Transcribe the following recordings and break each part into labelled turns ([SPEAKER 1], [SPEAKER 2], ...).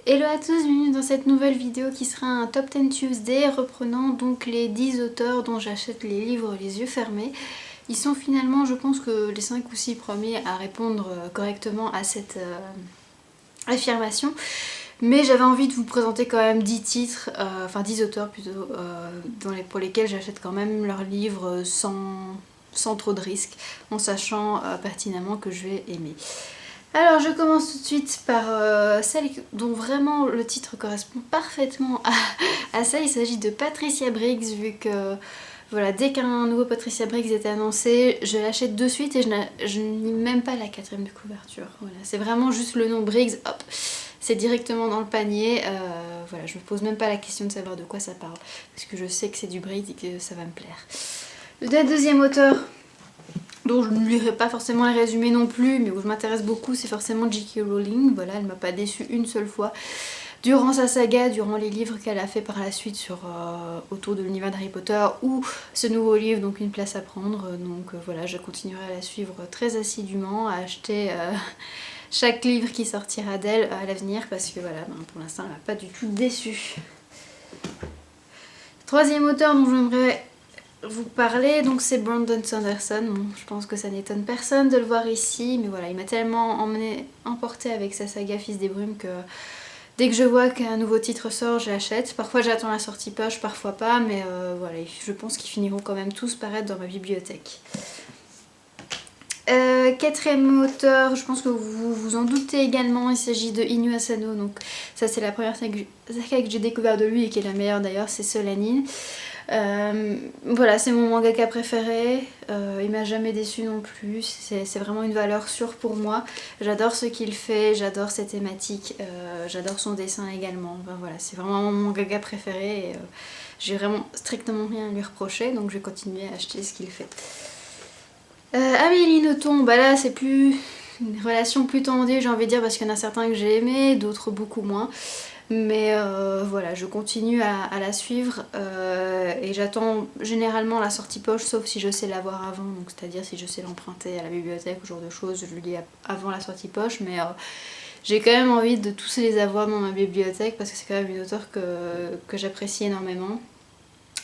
[SPEAKER 1] Hello à tous, bienvenue dans cette nouvelle vidéo qui sera un Top 10 Tuesday reprenant donc les 10 auteurs dont j'achète les livres les yeux fermés. Ils sont finalement, je pense que les 5 ou 6 premiers à répondre correctement à cette affirmation. Mais j'avais envie de vous présenter quand même 10 titres, enfin 10 auteurs plutôt, pour lesquels j'achète quand même leurs livres sans trop de risques, en sachant pertinemment que je vais aimer. Alors je commence tout de suite par celle dont vraiment le titre correspond parfaitement à ça. Il s'agit de Patricia Briggs, vu que voilà, dès qu'un nouveau Patricia Briggs était annoncé, je l'achète de suite et je ne lis même pas la quatrième de couverture. Voilà, c'est vraiment juste le nom Briggs, hop, c'est directement dans le panier. Voilà, je me pose même pas la question de savoir de quoi ça parle, parce que je sais que c'est du Briggs et que ça va me plaire. Le deuxième auteur, dont je ne lirai pas forcément les résumés non plus, mais où je m'intéresse beaucoup, c'est forcément J.K. Rowling. Voilà, elle m'a pas déçue une seule fois durant sa saga, durant les livres qu'elle a fait par la suite autour de l'univers d'Harry Potter, ou ce nouveau livre, donc Une place à prendre. Donc voilà, je continuerai à la suivre très assidûment, à acheter chaque livre qui sortira d'elle à l'avenir, parce que voilà, pour l'instant elle m'a pas du tout déçue. Troisième auteur dont j'aimerais vous parler, donc c'est Brandon Sanderson. Bon, je pense que ça n'étonne personne de le voir ici, mais voilà, il m'a tellement emporté avec sa saga Fils des Brumes que dès que je vois qu'un nouveau titre sort, j'achète. Parfois j'attends la sortie poche, parfois pas, mais voilà, je pense qu'ils finiront quand même tous par être dans ma bibliothèque. Quatrième auteur, je pense que vous vous en doutez également, il s'agit de Inu Asano. Donc ça c'est la première saga que j'ai découvert de lui et qui est la meilleure d'ailleurs, c'est Solanin. Voilà, c'est mon mangaka préféré, il m'a jamais déçu non plus, c'est vraiment une valeur sûre pour moi. J'adore ce qu'il fait, j'adore ses thématiques, j'adore son dessin également. Enfin, voilà, c'est vraiment mon mangaka préféré et j'ai vraiment strictement rien à lui reprocher, donc je vais continuer à acheter ce qu'il fait. Amélie Nothomb, bah là c'est plus une relation plus tendue, j'ai envie de dire, parce qu'il y en a certains que j'ai aimés, d'autres beaucoup moins. Mais voilà, je continue à la suivre et j'attends généralement la sortie poche, sauf si je sais l'avoir avant, donc c'est-à-dire si je sais l'emprunter à la bibliothèque, ce genre de choses, je le lis avant la sortie poche, mais j'ai quand même envie de tous les avoir dans ma bibliothèque parce que c'est quand même une auteure que j'apprécie énormément.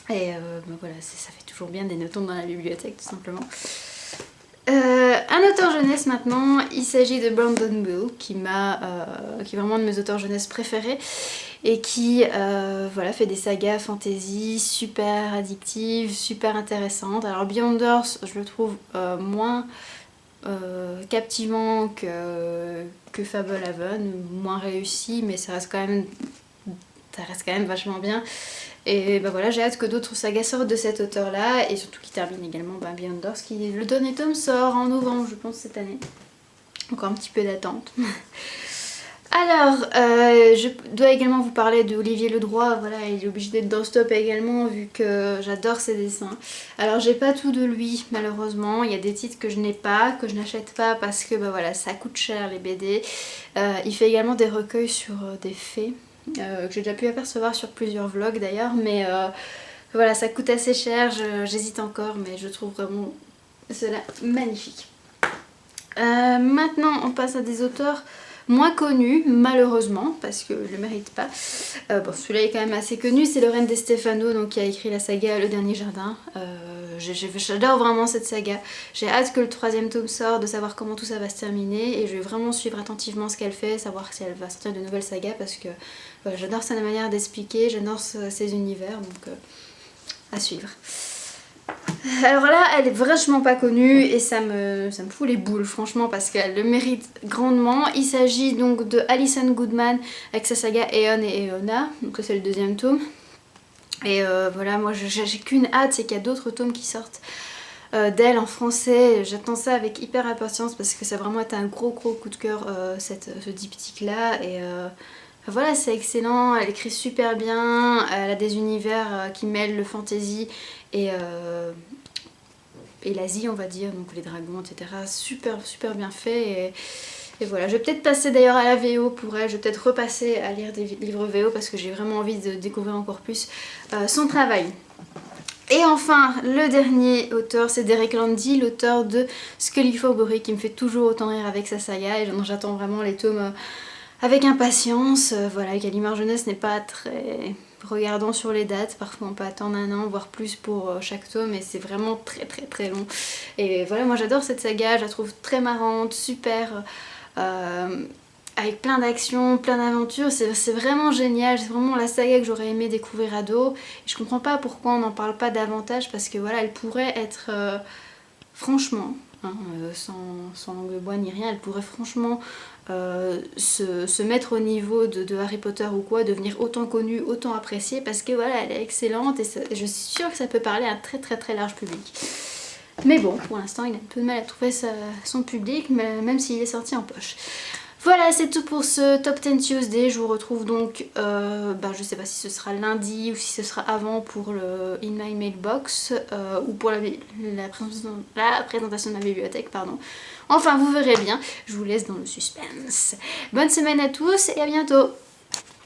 [SPEAKER 1] Et voilà, ça fait toujours bien des Nothomb dans la bibliothèque tout simplement. Un auteur jeunesse maintenant, il s'agit de Brandon Bull, qui est vraiment un de mes auteurs jeunesse préférés et qui voilà, fait des sagas fantasy super addictives, super intéressantes. Alors Beyonders, je le trouve moins captivant que Fablehaven, moins réussi, mais ça reste quand même vachement bien. Et bah voilà, j'ai hâte que d'autres sagas sortent de cet auteur là et surtout qu'il termine également Beyonders, le dernier tome sort en novembre je pense cette année. Encore un petit peu d'attente. Alors, je dois également vous parler de Olivier Ledroit, voilà, il est obligé d'être dans ce top également vu que j'adore ses dessins. Alors j'ai pas tout de lui malheureusement, il y a des titres que je n'ai pas, que je n'achète pas parce que bah voilà, ça coûte cher les BD. Il fait également des recueils sur des fées. Que j'ai déjà pu apercevoir sur plusieurs vlogs d'ailleurs, mais voilà, ça coûte assez cher, j'hésite encore, mais je trouve vraiment cela magnifique. Maintenant on passe à des auteurs moins connus malheureusement parce que je le mérite pas. Bon, celui-là est quand même assez connu, c'est Lorraine De Stefano, donc qui a écrit la saga Le Dernier Jardin. J'adore vraiment cette saga, j'ai hâte que le troisième tome sorte, de savoir comment tout ça va se terminer et je vais vraiment suivre attentivement ce qu'elle fait, savoir si elle va sortir de nouvelles sagas parce que voilà, j'adore sa manière d'expliquer, j'adore ses univers, donc à suivre. Alors là, elle est vachement pas connue et ça me fout les boules franchement parce qu'elle le mérite grandement. Il s'agit donc de Alison Goodman avec sa saga Eon et Eona, donc ça c'est le deuxième tome. Et voilà, moi j'ai qu'une hâte, c'est qu'il y a d'autres tomes qui sortent d'elle en français. J'attends ça avec hyper impatience parce que ça a vraiment été un gros coup de cœur ce diptyque là et voilà, c'est excellent, elle écrit super bien, elle a des univers qui mêlent le fantasy et l'Asie on va dire, donc les dragons etc, super bien fait et voilà, je vais peut-être passer d'ailleurs à la VO pour elle, je vais peut-être repasser à lire des livres VO parce que j'ai vraiment envie de découvrir encore plus son travail. Et enfin, le dernier auteur, c'est Derek Landy, l'auteur de Scully for Boré, qui me fait toujours autant rire avec sa saga et dont j'attends vraiment les tomes avec impatience. Voilà, Gallimard Jeunesse n'est pas très regardant sur les dates, parfois on peut attendre un an voire plus pour chaque tome et c'est vraiment très long. Et voilà, moi j'adore cette saga, je la trouve très marrante, super, avec plein d'actions, plein d'aventures, c'est vraiment génial, c'est vraiment la saga que j'aurais aimé découvrir ado. Et je comprends pas pourquoi on n'en parle pas davantage, parce que voilà, elle pourrait être, franchement, hein, sans langue de bois ni rien, elle pourrait franchement se mettre au niveau de Harry Potter ou quoi, devenir autant connue, autant appréciée, parce que voilà, elle est excellente et je suis sûre que ça peut parler à un très large public. Mais bon, pour l'instant, il a un peu de mal à trouver son public, même s'il est sorti en poche. Voilà, c'est tout pour ce Top 10 Tuesday. Je vous retrouve donc, je sais pas si ce sera lundi ou si ce sera avant pour le In My Mailbox ou pour la présentation de ma bibliothèque, pardon. Enfin, vous verrez bien. Je vous laisse dans le suspense. Bonne semaine à tous et à bientôt.